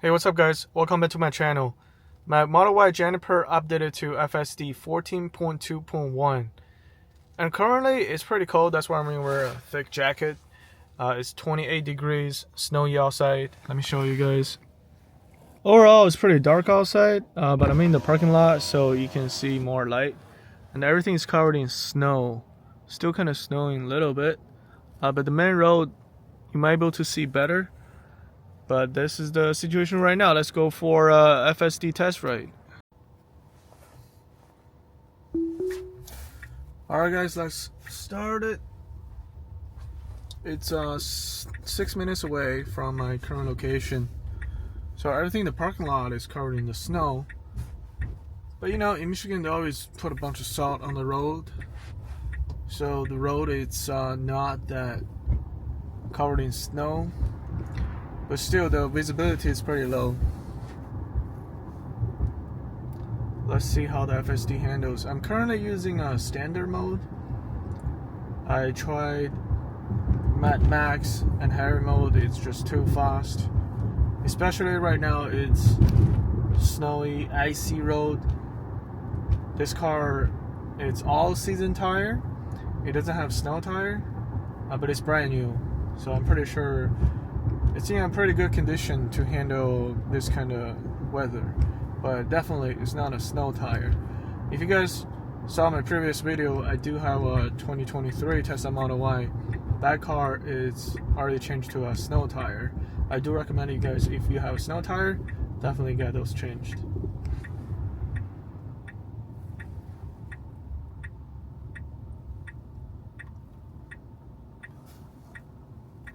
Hey, what's up guys? Welcome back to my channel. My Model Y Juniper updated to FSD 14.2.1 and currently it's pretty cold. That's why I'm wearing a thick jacket. It's 28 degrees, snowy outside. Let me show you guys. Overall, it's pretty dark outside, but I'm in the parking lot so you can see more light. And everything's covered in snow. Still kind of snowing a little bit, but the main road you might be able to see better. But this is the situation right now. Let's go for FSD test ride. Alright guys, let's start it. It's 6 minutes away from my current location. So everything in the parking lot is covered in the snow. But you know, in Michigan they always put a bunch of salt on the road. So the road it's not that covered in snow. But still, the visibility is pretty low. Let's see how the FSD handles. I'm currently using a standard mode. I tried Max and heavy mode. It's just too fast. Especially right now, it's snowy, icy road. This car, it's all season tire. It doesn't have snow tire, but it's brand new. So I'm pretty sure it's in a pretty good condition to handle this kind of weather, but definitely it's not a snow tire. If you guys saw my previous video, I do have a 2023 Tesla Model Y. That car is already changed to a snow tire. I do recommend you guys, if you have a snow tire, definitely get those changed.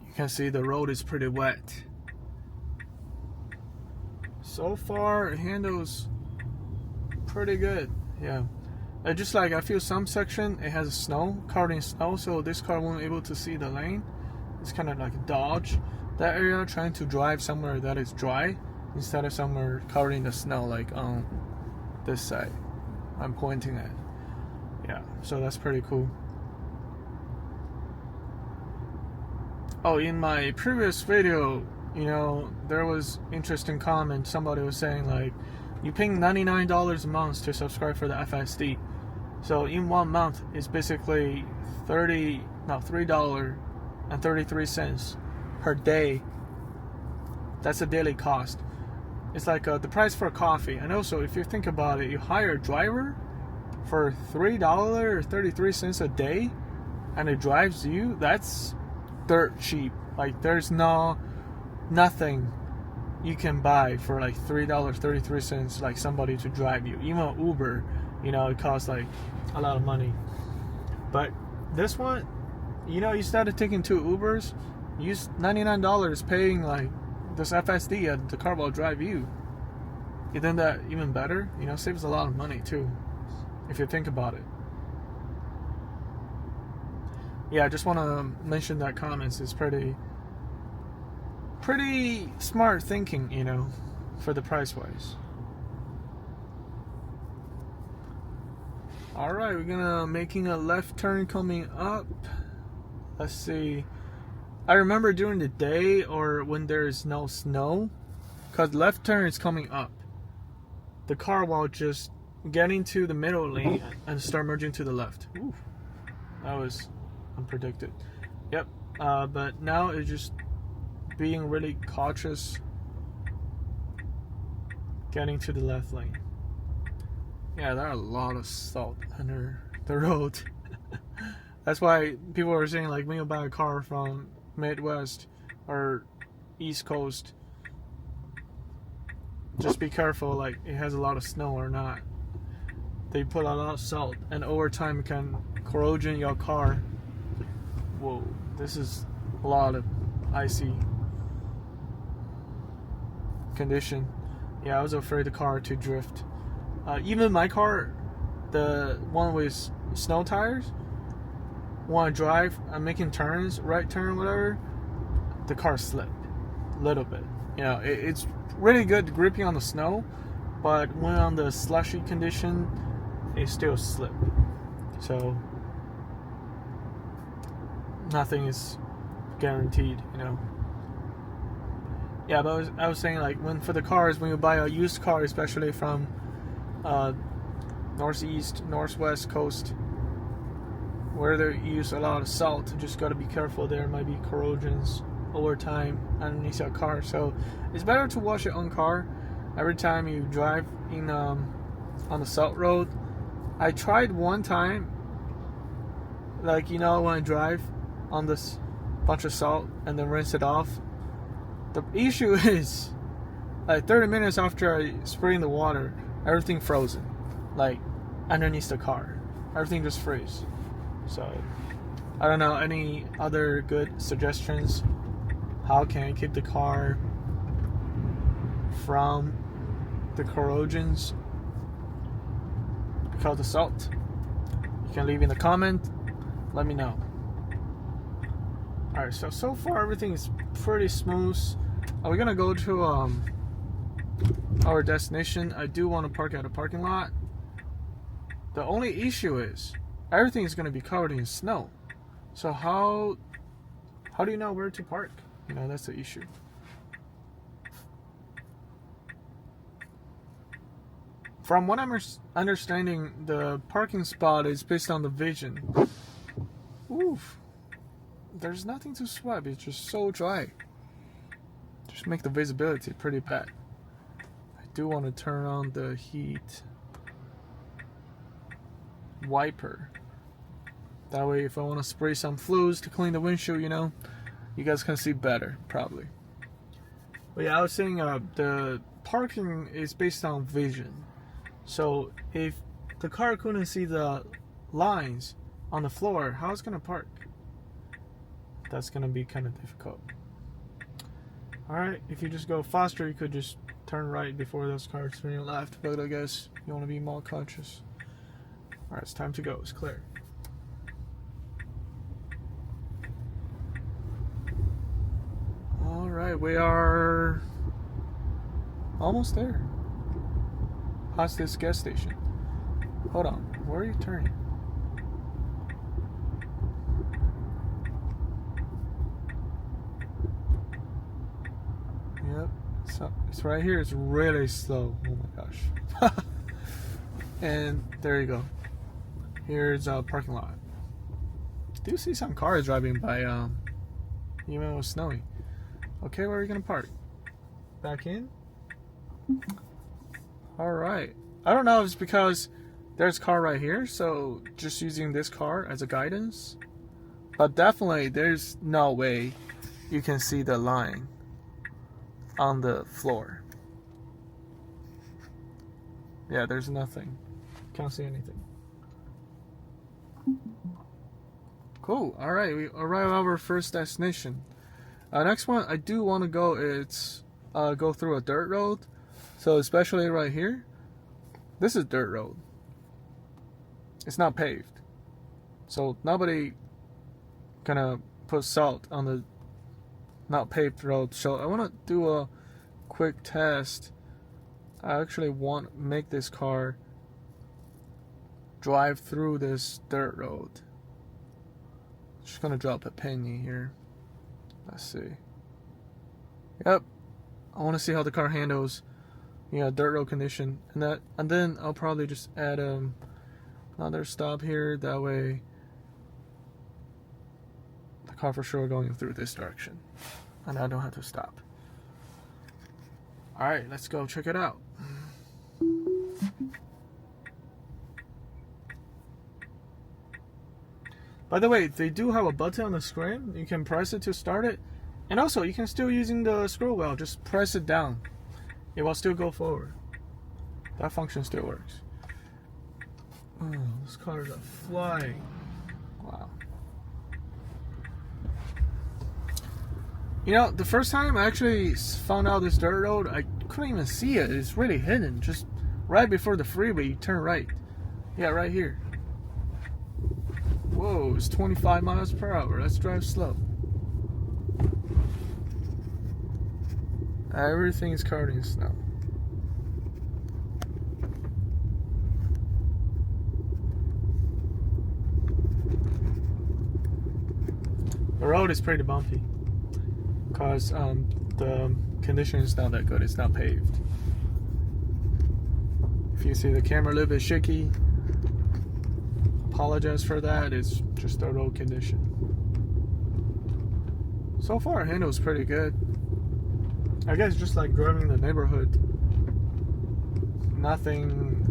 You can see the road is pretty wet. So far it handles pretty good. Yeah, just like I feel some section it has snow, covered in snow, so this car won't be able to see the lane. It's kind of like dodge that area, trying to drive somewhere that is dry instead of somewhere covered in the snow, like on this side I'm pointing at. Yeah, so that's pretty cool. Oh, in my previous video, you know, there was interesting comment. Somebody was saying like, you paying $99 a month to subscribe for the FSD. So in 1 month, it's basically $3.33 per day. That's a daily cost. It's like the price for coffee. And also, if you think about it, you hire a driver for $3.33 a day, and it drives you. That's dirt cheap. Like there's nothing you can buy for like $3.33, like somebody to drive you. Even Uber, you know, it costs like a lot of money. But this one, you know, you started taking 2 Ubers, use $99 paying like this FSD, and the car will drive you. Isn't that even better? You know, saves a lot of money too, if you think about it. Yeah, I just want to mention that comments is pretty smart thinking, you know, for the price wise. Alright, we're gonna making a left turn coming up. Let's see. I remember during the day or when there is no snow, because left turn is coming up, the car will just get into the middle lane and start merging to the left. Ooh, that was unpredicted. Yep, but now it's just being really cautious, getting to the left lane. Yeah, there are a lot of salt under the road. That's why people are saying like, when you buy a car from Midwest or East Coast, just be careful, like it has a lot of snow or not. They put a lot of salt, and over time it can corrosion your car. Whoa, this is a lot of icy condition. Yeah, I was afraid the car to drift. Even my car, the one with snow tires, when I drive, I'm making turns, right turn, whatever, the car slipped a little bit. You know, it's really good gripping on the snow, but when on the slushy condition, it still slipped. So nothing is guaranteed, you know. Yeah, but I was saying, like, for the cars, when you buy a used car, especially from northeast, northwest coast, where they use a lot of salt, you just got to be careful. There might be corrosions over time underneath your car, so it's better to wash your own car every time you drive in on the salt road. I tried one time, like, when I drive on this bunch of salt and then rinse it off. The issue is, like, 30 minutes after I spray in the water, everything frozen, like underneath the car, everything just freeze. So I don't know, any other good suggestions? How can I keep the car from the corrosions because of the salt? You can leave in the comment, let me know. Alright, so far everything is pretty smooth. We're gonna go to our destination. I do want to park at a parking lot. The only issue is everything is gonna be covered in snow. So how do you know where to park? That's the issue. From what I'm understanding, the parking spot is based on the vision. Oof. There's nothing to swipe, it's just so dry. Just make the visibility pretty bad. I do want to turn on the heat wiper. That way, if I want to spray some fluids to clean the windshield, you guys can see better, probably. But yeah, I was saying the parking is based on vision. So if the car couldn't see the lines on the floor, how it's gonna park? That's gonna be kind of difficult. Alright, if you just go faster, you could just turn right before those cars turn left, but I guess you want to be more cautious. Alright, it's time to go. It's clear. Alright, we are almost there. Past this gas station. Hold on, where are you turning? Yep, so it's right here. It's really slow. Oh my gosh. And there you go. Here's a parking lot. Do see some cars driving by, even though it was snowy. Okay, where are you gonna park? Back in? Alright. I don't know if it's because there's a car right here, so just using this car as a guidance. But definitely there's no way you can see the line on the floor. Yeah, there's nothing. Can't see anything. Cool. Alright, we arrived at our first destination. Next one I do want to go is go through a dirt road. So especially right here, this is dirt road. It's not paved. So nobody gonna put salt on the not paved road. So I want to do a quick test. I actually want to make this car drive through this dirt road. Just gonna drop a penny here. Let's see. Yep. I want to see how the car handles, dirt road condition, and then I'll probably just add another stop here. That way, the car for sure going through this direction, and I don't have to stop. All right, let's go check it out. By the way, they do have a button on the screen. You can press it to start it. And also, you can still using the scroll wheel. Just press it down. It will still go forward. That function still works. Oh, those cars are flying. Wow. The first time I actually found out this dirt road, I couldn't even see it. It's really hidden. Just right before the freeway, you turn right. Yeah, right here. Whoa, it's 25 miles per hour. Let's drive slow. Everything is covered in snow. The road is pretty bumpy because the condition is not that good. It's not paved. If you see the camera a little bit shaky, apologize for that. It's just the road condition. So far, handle's pretty good. I guess just like driving in the neighborhood, nothing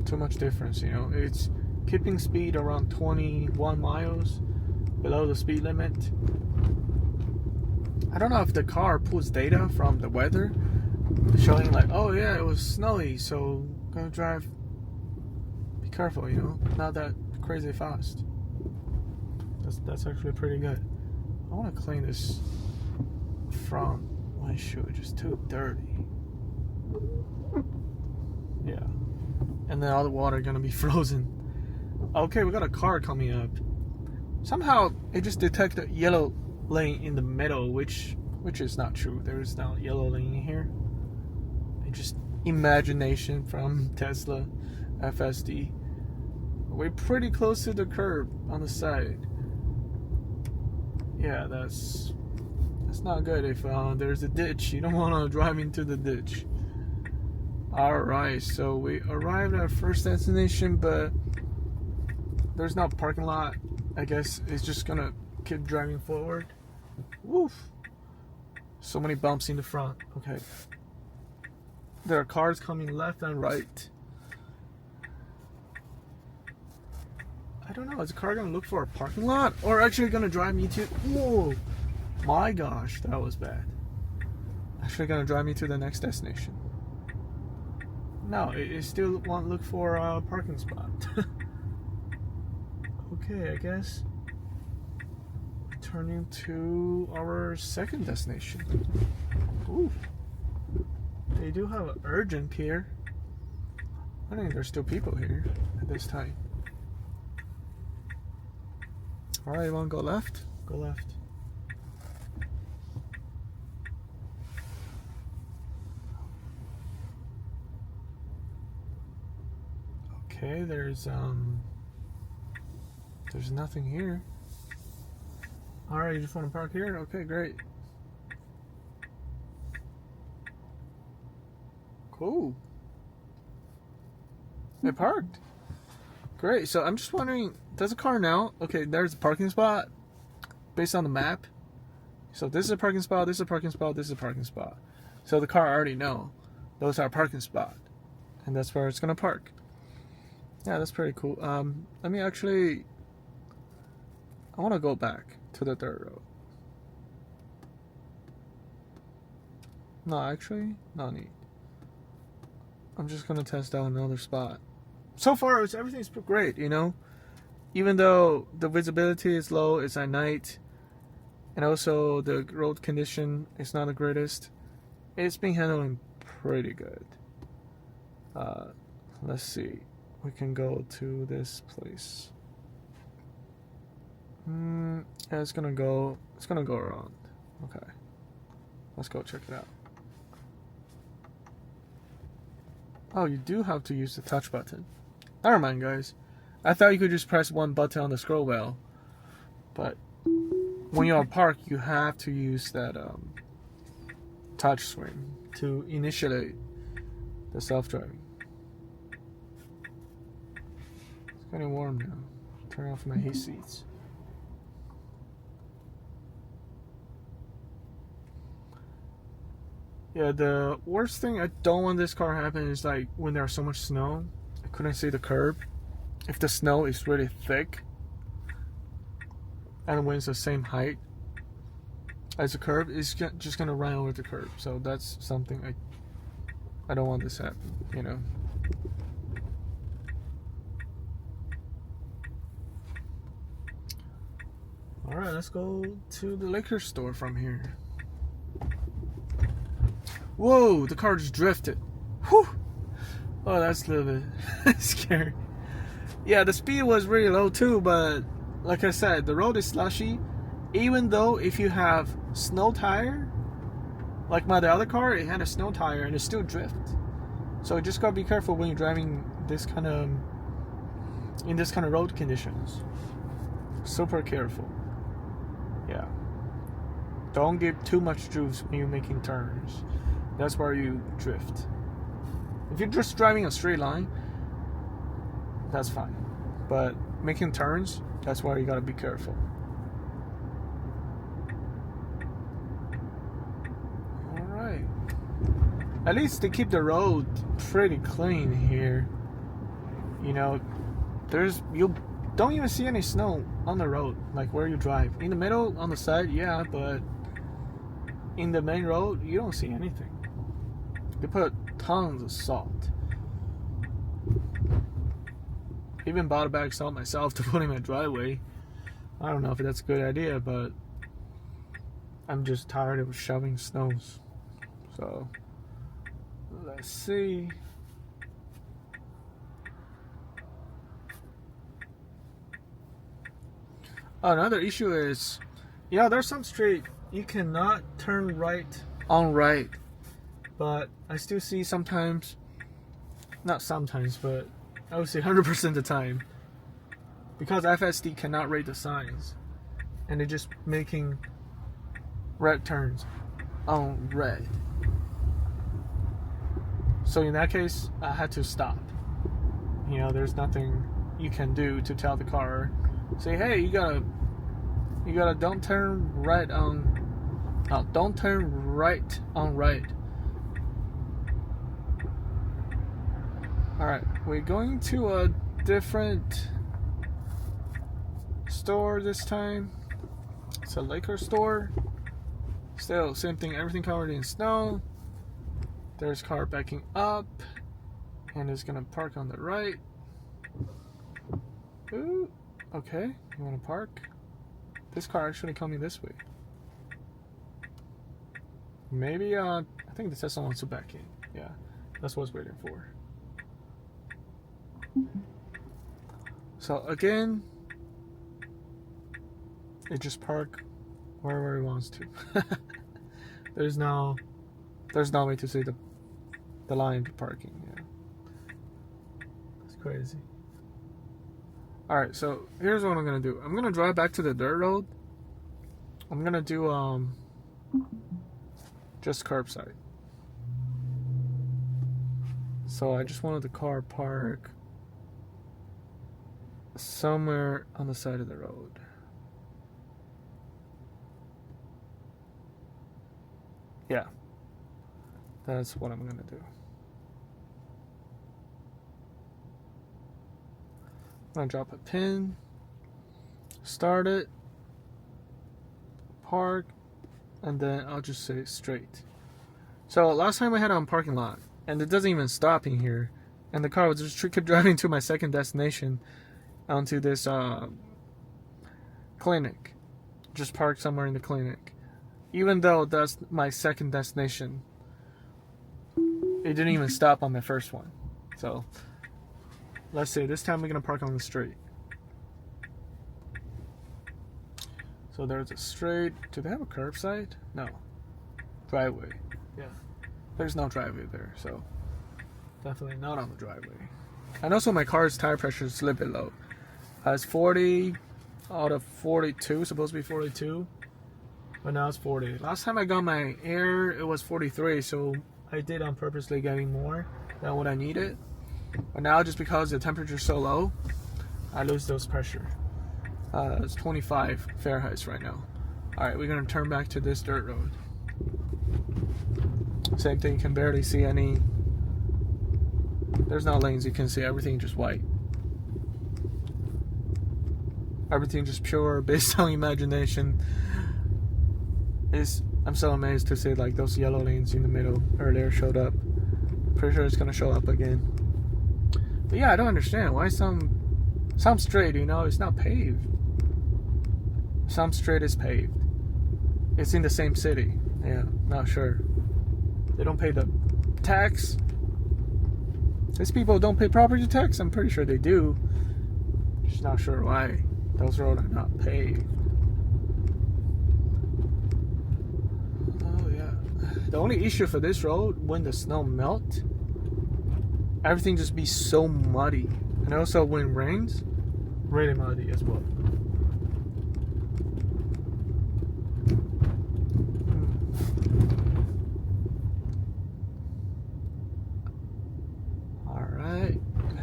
too much difference, you know. It's keeping speed around 21 miles below the speed limit. I don't know if the car pulls data from the weather, showing like, oh yeah, it was snowy, so gonna drive, be careful, you know, not that crazy fast. That's actually pretty good. I want to clean this front windshield, just too dirty. Yeah, and then all the water gonna be frozen. Okay, we got a car coming up. Somehow it just detected yellow lane in the middle, which is not true. There is no yellow lane in here. It's just imagination from Tesla FSD. We're pretty close to the curb on the side. Yeah, that's not good. If there's a ditch, you don't want to drive into the ditch. Alright, so we arrived at our first destination, but there's no parking lot. I guess it's just gonna keep driving forward. Woof! So many bumps in the front. Okay. There are cars coming left and right. I don't know, is the car gonna look for a parking lot or actually gonna drive me to... Whoa! My gosh, that was bad. Actually gonna drive me to the next destination. No, it still won't look for a parking spot. Okay, I guess turning to our second destination. Ooh. They do have an urgent here. I think there's still people here at this time. Alright, you wanna go left? Go left. Okay, there's nothing here. Alright, you just want to park here? Okay, great. Cool. It parked. Great. So I'm just wondering, does the car know? Okay, there's a parking spot based on the map. So this is a parking spot, this is a parking spot, this is a parking spot. So the car already know those are parking spot, and that's where it's gonna park. Yeah, that's pretty cool. Let me actually, I want to go back to the third row. No, actually, no need. I'm just gonna test out another spot. So far, everything's great, you know. Even though the visibility is low, it's at night, and also the road condition is not the greatest. It's been handling pretty good. Let's see. We can go to this place. Yeah, it's gonna go around. Okay. Let's go check it out. Oh, you do have to use the touch button. Never mind, guys. I thought you could just press one button on the scroll wheel, but when you're on park, you have to use that touch screen to initiate the self-driving. It's getting warm now. Turn off my heat seats. Yeah, the worst thing I don't want this car to happen is like when there's so much snow, I couldn't see the curb. If the snow is really thick and when it's the same height as the curb, it's just gonna run over the curb. So that's something I don't want this to happen, you know. Alright, let's go to the liquor store from here. Whoa, the car just drifted. Whew. Oh, that's a little bit scary. Yeah, the speed was really low too, but like I said, the road is slushy. Even though if you have snow tire, like my other car, it had a snow tire and it still drifts. So just gotta be careful when you're driving this kind of in this kind of road conditions. Super careful. Yeah. Don't give too much juice when you're making turns. That's where you drift. If you're just driving a straight line, that's fine. But making turns, that's where you gotta be careful. Alright. At least they keep the road pretty clean here. You know, you don't even see any snow on the road, like where you drive. In the middle, on the side, yeah, but in the main road, you don't see anything. They put tons of salt. Even bought a bag of salt myself to put in my driveway. I don't know if that's a good idea, but I'm just tired of shoveling snows. So, let's see. Oh, another issue is, yeah, there's some street you cannot turn right on right. But I still see sometimes, not sometimes, but I would say 100% of the time, because FSD cannot read the signs, and they're just making red turns on red. So in that case, I had to stop. You know, there's nothing you can do to tell the car, say, hey, you gotta don't turn right on, no, don't turn right on right. Alright, we're going to a different store this time. It's a liquor store. Still, same thing, everything covered in snow. There's car backing up, and it's gonna park on the right. Ooh, okay, you wanna park? This car actually coming this way. Maybe, I think the Tesla wants to back in. Yeah, that's what I was waiting for. So again, it just park wherever it wants to. There's no way to see the line for parking. Yeah, it's crazy. All right, so here's what I'm gonna do. I'm gonna drive back to the dirt road. I'm gonna do just curbside. So I just wanted the car park somewhere on the side of the road. Yeah, that's what I'm gonna do. I'm gonna drop a pin, start it, park, and then I'll just say straight. So last time I had it on parking lot, and it doesn't even stop in here, and the car was just kept driving to my second destination, onto this clinic. Just parked somewhere in the clinic. Even though that's my second destination, it didn't even stop on my first one. So let's say this time we're gonna park on the street. So there's a straight. Do they have a curbside? No. Driveway. Yeah. There's no driveway there, so definitely not on the driveway. And also my car's tire pressure is a little bit low. It's 40 out of 42, supposed to be 42, but now it's 40. Last time I got my air, it was 43, so I did on purposely getting more than what I needed. But now, just because the temperature is so low, I lose those pressure. It's 25 Fahrenheit right now. Alright, we're gonna turn back to this dirt road. Same thing, you can barely see any. There's no lanes, you can see everything just white. Everything just pure, based on imagination. I'm so amazed to see like those yellow lanes in the middle earlier showed up. Pretty sure it's gonna show up again. But yeah, I don't understand why some straight, you know, it's not paved. Some straight is paved. It's in the same city. Yeah, not sure. They don't pay the tax. These people don't pay property tax. I'm pretty sure they do. Just not sure why those roads are not paved. Oh yeah. The only issue for this road, when the snow melt, everything just be so muddy. And also when it rains, really muddy as well.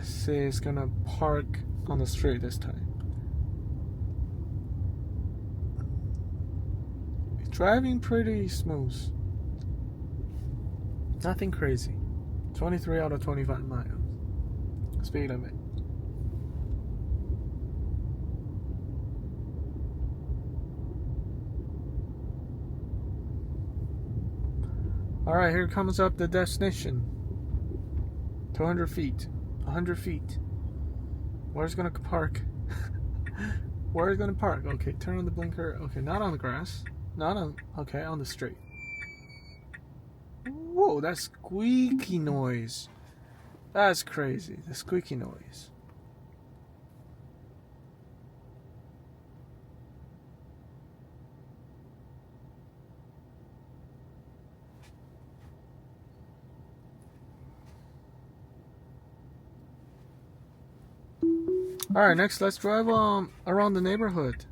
Let's see, it's gonna park on the street this time. It's driving pretty smooth. Nothing crazy. 23 out of 25 miles. Speed limit. Alright, here comes up the destination. 200 feet. 100 feet. Where's it gonna park? Where is it gonna park? Okay, turn on the blinker. Okay, not on the grass. Not on... Okay, on the street. Whoa, that squeaky noise. That's crazy. The squeaky noise. Alright, next let's drive around the neighborhood.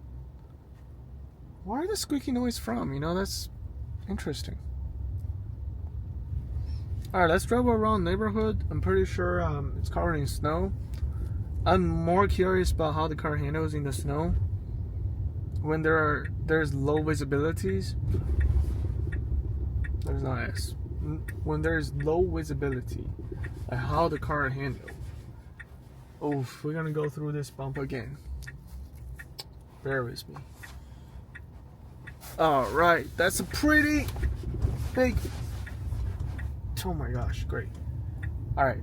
Where the squeaky noise from? You know, that's interesting. Alright, let's drive around the neighborhood. I'm pretty sure it's covered in snow. I'm more curious about how the car handles in the snow when there's low visibilities. There's no S. When there's low visibility, like how the car handles. Oh, we're gonna go through this bump again. Bear with me. Alright, that's a pretty big... Oh my gosh, great. Alright.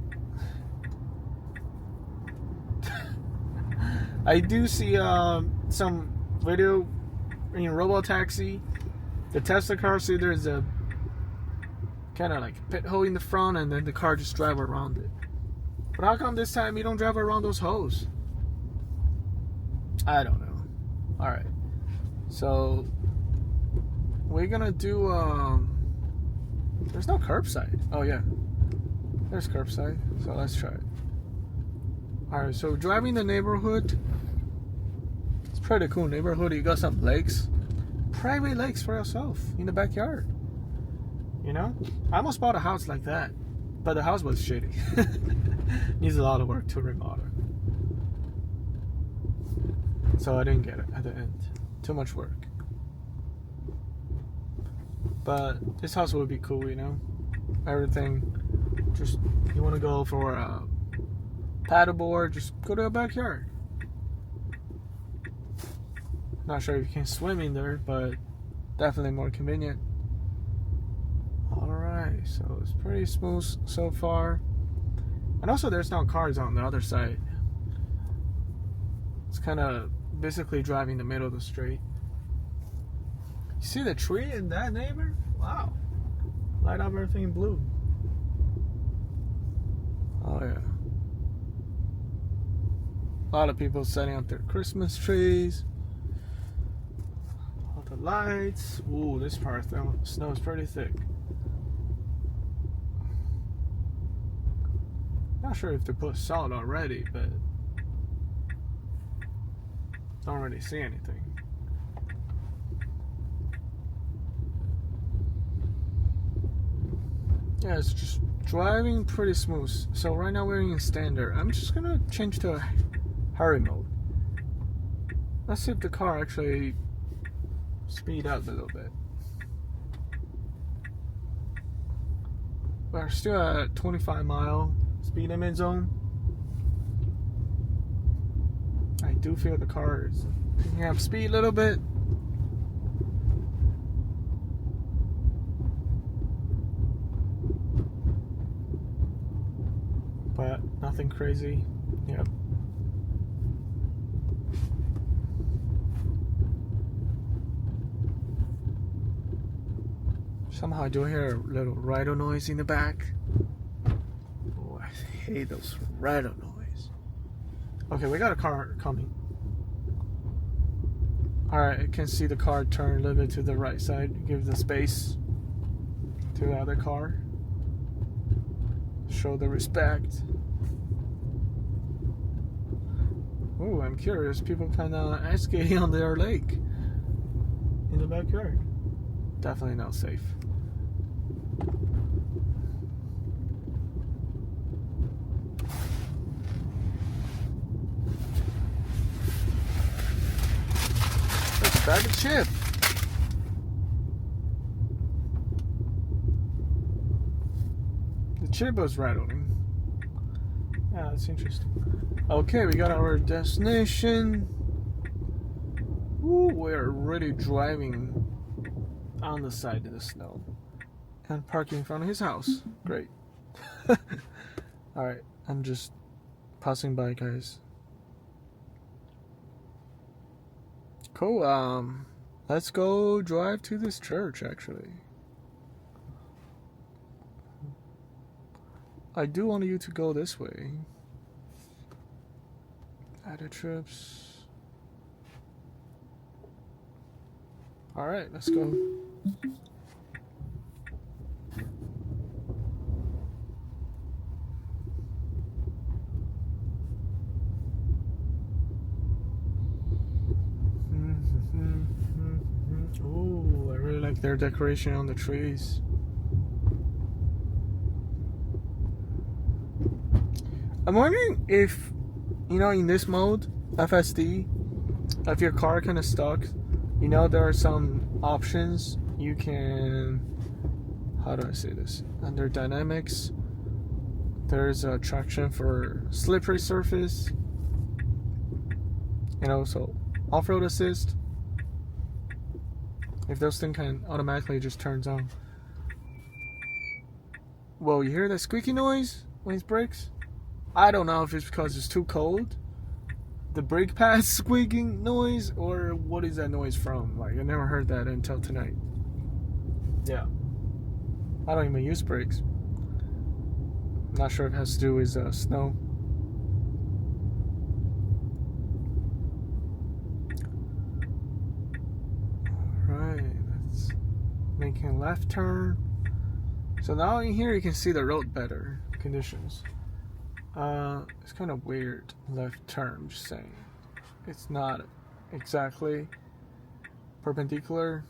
I do see some video in Robotaxi. The Tesla car, see there's a kind of like pit hole in the front and then the car just drive around it. But how come this time you don't drive around those holes? I don't know. Alright. So we're gonna do there's no curbside. Oh yeah. There's curbside. So let's try it. Alright, so driving the neighborhood. It's pretty cool neighborhood. You got some lakes. Private lakes for yourself in the backyard. You know? I almost bought a house like that. But the house was shitty. Needs a lot of work to remodel. So I didn't get it at the end. Too much work. But this house would be cool, you know? Everything. Just, you want to go for a paddleboard, just go to a backyard. Not sure if you can swim in there, but definitely more convenient. Alright, so it's pretty smooth so far. And also there's no cars on the other side. It's kind of basically driving the middle of the street. You see the tree in that neighbor? Wow. Light up everything in blue. Oh yeah. A lot of people setting up their Christmas trees. All the lights. Ooh, this part though, snow is pretty thick. Not sure if they put salt already, but don't really see anything. Yeah, it's just driving pretty smooth. So right now we're in standard. I'm just gonna change to a hurry mode. Let's see if the car actually speed up a little bit. We're still at 25 mile speed limit zone. I do feel the car is picking up speed a little bit. But nothing crazy. Yep. Somehow I do hear a little rattle noise in the back. Oh, I hate those rattle noise. Okay, we got a car coming. Alright, I can see the car turn a little bit to the right side. Give the space to the other car. Show the respect. Oh, I'm curious. People kind of ice skating on their lake in the backyard. Definitely not safe. that the chip? The chip was rattling. Yeah, that's interesting. Okay, we got our destination. Ooh, we're already driving on the side of the snow. And parking in front of his house. Great. Alright, I'm just passing by, guys. Cool, let's go drive to this church, actually. I do want you to go this way. Added trips. Alright, let's go. Oh, I really like their decoration on the trees. I'm wondering if, you know, in this mode, FSD, if your car kind of stuck, you know, there are some options you can, how do I say this? Under dynamics, there's a traction for slippery surface, and also off-road assist. If those things can automatically just turns on. Whoa, you hear that squeaky noise when it brakes? I don't know if it's because it's too cold, the brake pads squeaking noise, or what is that noise from? Like, I never heard that until tonight. Yeah. I don't even use brakes. Not sure if it has to do with snow. Alright, let's make a left turn. So now in here you can see the road better conditions. It's kind of weird left turn, I'm just saying. It's not exactly perpendicular.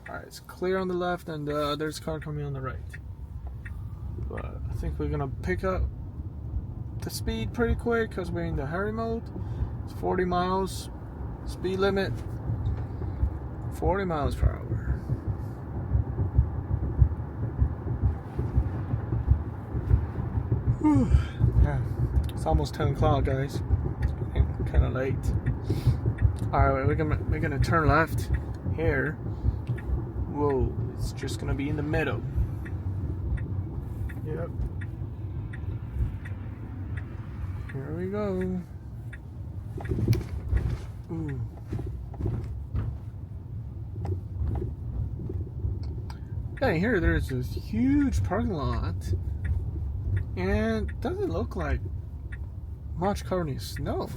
Alright, it's clear on the left, and there's a car coming on the right. But I think we're gonna pick up the speed pretty quick because we're in the hurry mode. It's 40 miles speed limit. 40 miles per hour. Whew. Yeah, it's almost 10 o'clock, guys. Kind of late. Alright, we're gonna turn left here. Whoa, it's just gonna be in the middle. Yep. Here we go. Ooh. Yeah, here there's this huge parking lot. And it doesn't look like much covered in snow.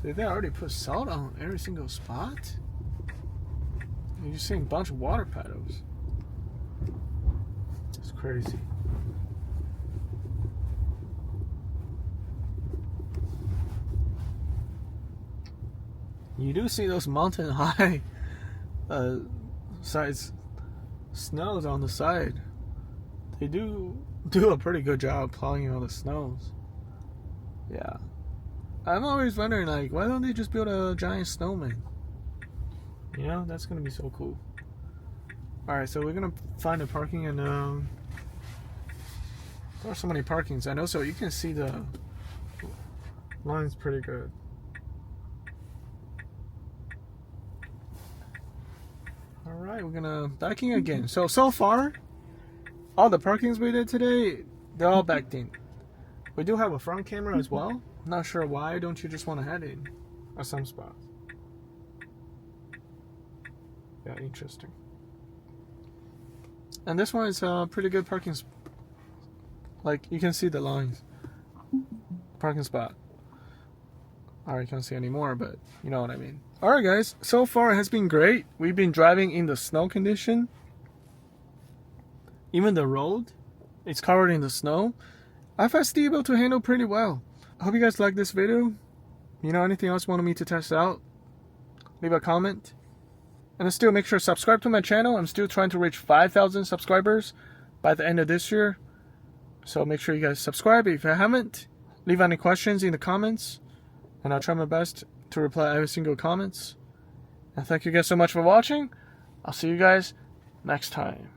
Did they already put salt on every single spot? You're just seeing a bunch of water paddles. It's crazy. You do see those mountain high size snows on the side. They do a pretty good job plowing all the snows. Yeah. I'm always wondering, like, why don't they just build a giant snowman? You know, that's gonna be so cool. Alright, so we're gonna find a parking, and there are so many parkings. And also you can see the line's pretty good. Alright, we're gonna backing again. So far, all the parkings we did today, they're all backed in. We do have a front camera as well. Not sure why don't you just want to head in at some spots. Yeah, interesting. And this one is a pretty good parking spot. Like, you can see the lines. Parking spot. I can't see anymore, but you know what I mean. Alright guys, so far it has been great. We've been driving in the snow condition. Even the road, it's covered in the snow. FSD able to handle pretty well. I hope you guys like this video. You know, anything else you want me to test out, leave a comment. And still make sure to subscribe to my channel. I'm still trying to reach 5,000 subscribers by the end of this year. So make sure you guys subscribe if you haven't. Leave any questions in the comments, and I'll try my best to reply every single comments. And thank you guys so much for watching. I'll see you guys next time.